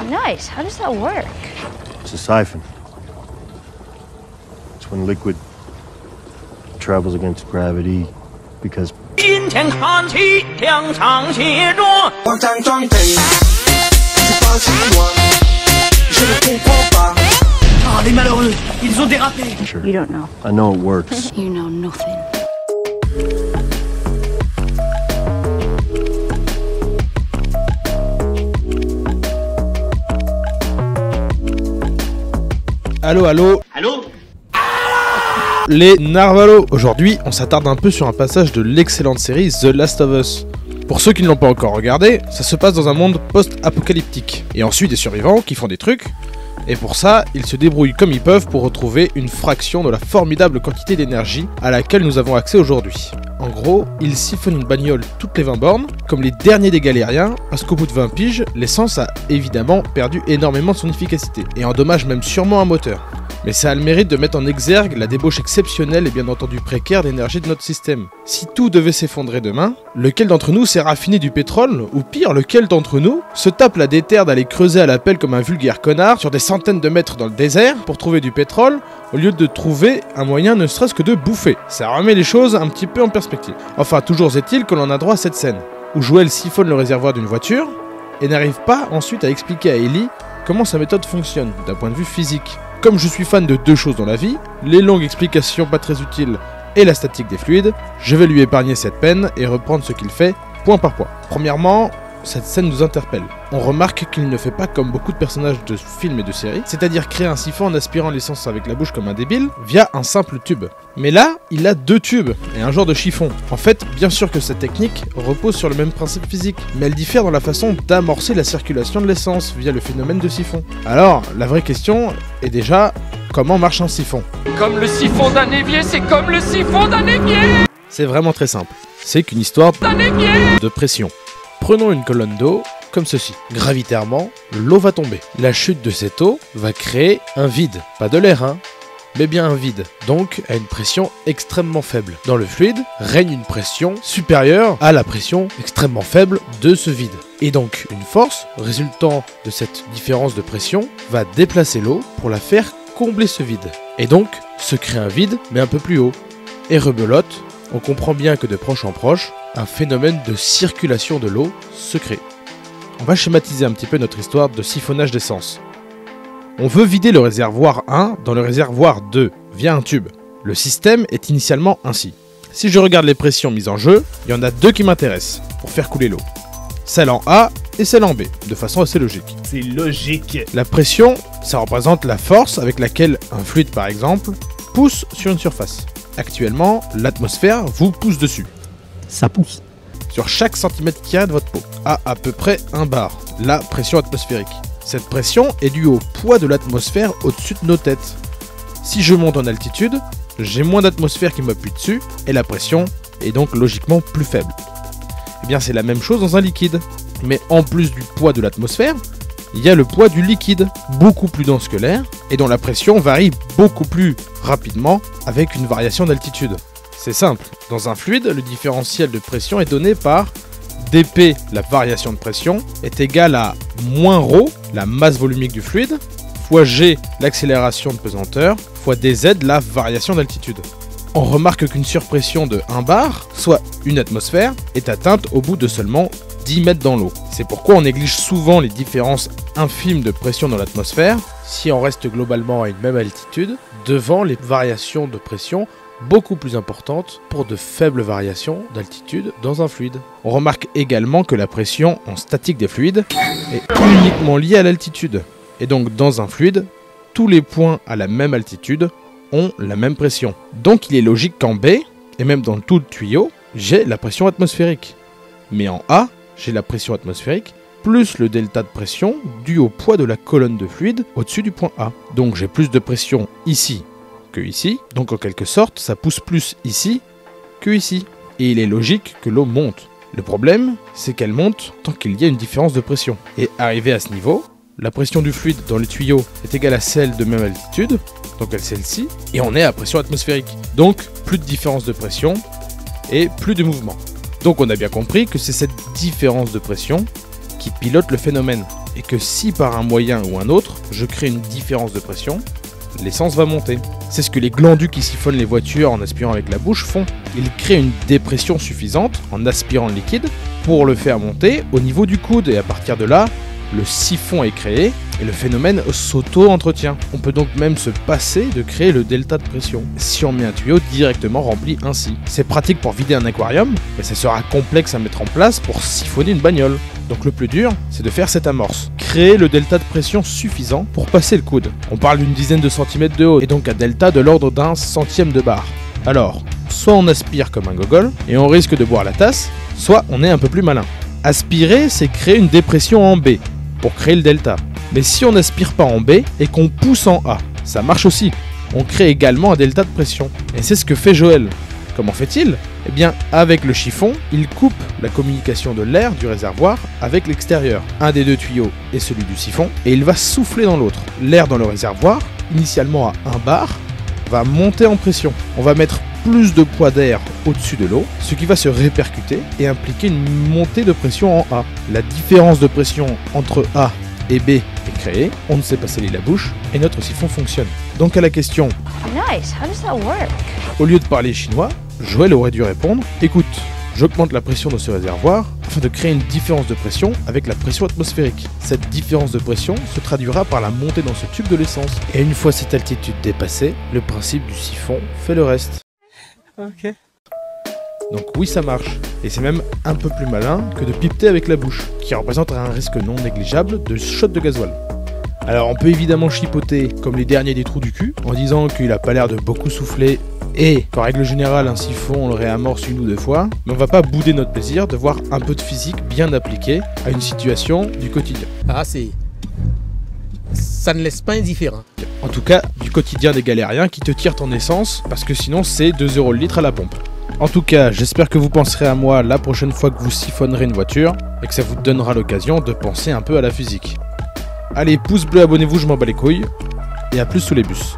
Nice. How does that work? It's a siphon. It's when liquid travels against gravity because 今天看齐，两场协作。慌张装备，去报希望，je ne comprends pas. Ah, les malheureux, ils ont dérapé. sure. You don't know. I know it works. You know nothing. Allô, allô, Allô? les Narvalos. Aujourd'hui, on s'attarde un peu sur un passage de l'excellente série The Last of Us. Pour ceux qui ne l'ont pas encore regardé, ça se passe dans un monde post-apocalyptique. Et on suit des survivants qui font des trucs, et pour ça, ils se débrouillent comme ils peuvent pour retrouver une fraction de la formidable quantité d'énergie à laquelle nous avons accès aujourd'hui. En gros, ils siphonnent une bagnole toutes les 20 bornes, comme les derniers des galériens, parce qu'au bout de 20 piges, l'essence a évidemment perdu énormément de son efficacité, et endommage même sûrement un moteur. Mais ça a le mérite de mettre en exergue la débauche exceptionnelle et bien entendu précaire d'énergie de notre système. Si tout devait s'effondrer demain, lequel d'entre nous sait raffiner du pétrole, ou pire, lequel d'entre nous se tape la déterre d'aller creuser à la pelle comme un vulgaire connard sur des centaines de mètres dans le désert pour trouver du pétrole, au lieu de trouver un moyen ne serait-ce que de bouffer. Ça remet les choses un petit peu en perspective. Enfin, toujours est-il que l'on a droit à cette scène, où Joel siphonne le réservoir d'une voiture, et n'arrive pas ensuite à expliquer à Ellie comment sa méthode fonctionne, d'un point de vue physique. Comme je suis fan de deux choses dans la vie, les longues explications pas très utiles et la statique des fluides, je vais lui épargner cette peine et reprendre ce qu'il fait point par point. Premièrement, cette scène nous interpelle. On remarque qu'il ne fait pas comme beaucoup de personnages de films et de séries, c'est-à-dire créer un siphon en aspirant l'essence avec la bouche comme un débile, via un simple tube. Mais là, il a deux tubes et un genre de chiffon. En fait, bien sûr que cette technique repose sur le même principe physique, mais elle diffère dans la façon d'amorcer la circulation de l'essence via le phénomène de siphon. Alors, la vraie question est déjà, comment marche un siphon? Comme le siphon d'un évier, c'est comme le siphon d'un évier. C'est vraiment très simple. C'est qu'une histoire D'un évier. de pression. Prenons une colonne d'eau, comme ceci. Gravitairement, l'eau va tomber. La chute de cette eau va créer un vide. Pas de l'air, hein, mais bien un vide. Donc, à une pression extrêmement faible. Dans le fluide, règne une pression supérieure à la pression extrêmement faible de ce vide. Et donc, une force résultant de cette différence de pression va déplacer l'eau pour la faire combler ce vide. Et donc, se crée un vide, mais un peu plus haut. Et rebelote, on comprend bien que de proche en proche, un phénomène de circulation de l'eau se crée. On va schématiser un petit peu notre histoire de siphonnage d'essence. On veut vider le réservoir 1 dans le réservoir 2 via un tube. Le système est initialement ainsi. Si je regarde les pressions mises en jeu, il y en a deux qui m'intéressent pour faire couler l'eau. Celle en A et celle en B, de façon assez logique. C'est logique. La pression, ça représente la force avec laquelle un fluide par exemple pousse sur une surface. Actuellement, l'atmosphère vous pousse dessus. Ça pousse. Sur chaque centimètre carré de votre peau, à peu près 1 bar, la pression atmosphérique. Cette pression est due au poids de l'atmosphère au-dessus de nos têtes. Si je monte en altitude, j'ai moins d'atmosphère qui m'appuie dessus, et la pression est donc logiquement plus faible. Eh bien c'est la même chose dans un liquide, mais en plus du poids de l'atmosphère, il y a le poids du liquide, beaucoup plus dense que l'air, et dont la pression varie beaucoup plus rapidement avec une variation d'altitude. C'est simple, dans un fluide, le différentiel de pression est donné par dP, la variation de pression, est égale à moins ρ, la masse volumique du fluide, fois g, l'accélération de pesanteur, fois dz, la variation d'altitude. On remarque qu'une surpression de 1 bar, soit une atmosphère, est atteinte au bout de seulement 10 mètres dans l'eau. C'est pourquoi on néglige souvent les différences infimes de pression dans l'atmosphère, si on reste globalement à une même altitude, devant les variations de pression beaucoup plus importantes pour de faibles variations d'altitude dans un fluide. On remarque également que la pression en statique des fluides est uniquement liée à l'altitude. Et donc dans un fluide, tous les points à la même altitude ont la même pression. Donc il est logique qu'en B, et même dans tout le tuyau, j'ai la pression atmosphérique. Mais en A, j'ai la pression atmosphérique plus le delta de pression dû au poids de la colonne de fluide au-dessus du point A. Donc j'ai plus de pression ici que ici, donc en quelque sorte ça pousse plus ici que ici. Et il est logique que l'eau monte. Le problème, c'est qu'elle monte tant qu'il y a une différence de pression. Et arrivé à ce niveau, la pression du fluide dans le tuyau est égale à celle de même altitude, donc à celle-ci, et on est à pression atmosphérique. Donc plus de différence de pression et plus de mouvement. Donc on a bien compris que c'est cette différence de pression qui pilote le phénomène. et que si par un moyen ou un autre, je crée une différence de pression, l'essence va monter. C'est ce que les glandus qui siphonnent les voitures en aspirant avec la bouche font. Ils créent une dépression suffisante en aspirant le liquide pour le faire monter au niveau du coude et à partir de là, le siphon est créé et le phénomène s'auto-entretient. On peut donc même se passer de créer le delta de pression si on met un tuyau directement rempli ainsi. C'est pratique pour vider un aquarium, mais ça sera complexe à mettre en place pour siphonner une bagnole. Donc le plus dur, c'est de faire cette amorce. Créer le delta de pression suffisant pour passer le coude. On parle d'une dizaine de centimètres de haut et donc un delta de l'ordre d'un centième de bar. Alors, soit on aspire comme un gogol et on risque de boire la tasse, soit on est un peu plus malin. Aspirer, c'est créer une dépression en B pour créer le delta. Mais si on n'aspire pas en B et qu'on pousse en A, ça marche aussi. On crée également un delta de pression. Et c'est ce que fait Joël. Comment fait-il ? Eh bien, avec le chiffon, il coupe la communication de l'air du réservoir avec l'extérieur. Un des deux tuyaux est celui du siphon et il va souffler dans l'autre. L'air dans le réservoir, initialement à 1 bar, va monter en pression. On va mettre plus de poids d'air au-dessus de l'eau, ce qui va se répercuter et impliquer une montée de pression en A. La différence de pression entre A et B est créée, on ne sait pas sceller la bouche et notre siphon fonctionne. Donc à la question Nice. How does that work? au lieu de parler chinois, Joël aurait dû répondre « Écoute, j'augmente la pression de ce réservoir afin de créer une différence de pression avec la pression atmosphérique. Cette différence de pression se traduira par la montée dans ce tube de l'essence. Et une fois cette altitude dépassée, le principe du siphon fait le reste. » Ok. Donc oui, ça marche. Et c'est même un peu plus malin que de pipeter avec la bouche, qui représente un risque non négligeable de shot de gasoil. Alors on peut évidemment chipoter comme les derniers des trous du cul, en disant qu'il a pas l'air de beaucoup souffler et qu'en règle générale un siphon on le réamorce 1 ou 2 fois, mais on va pas bouder notre plaisir de voir un peu de physique bien appliquée à une situation du quotidien. Ah, c'est... Ça ne laisse pas indifférent. En tout cas, du quotidien des galériens qui te tirent ton essence, parce que sinon c'est 2 € le litre à la pompe. En tout cas, j'espère que vous penserez à moi la prochaine fois que vous siphonnerez une voiture, et que ça vous donnera l'occasion de penser un peu à la physique. Allez, pouce bleu, abonnez-vous, je m'en bats les couilles, et à plus sous les bus.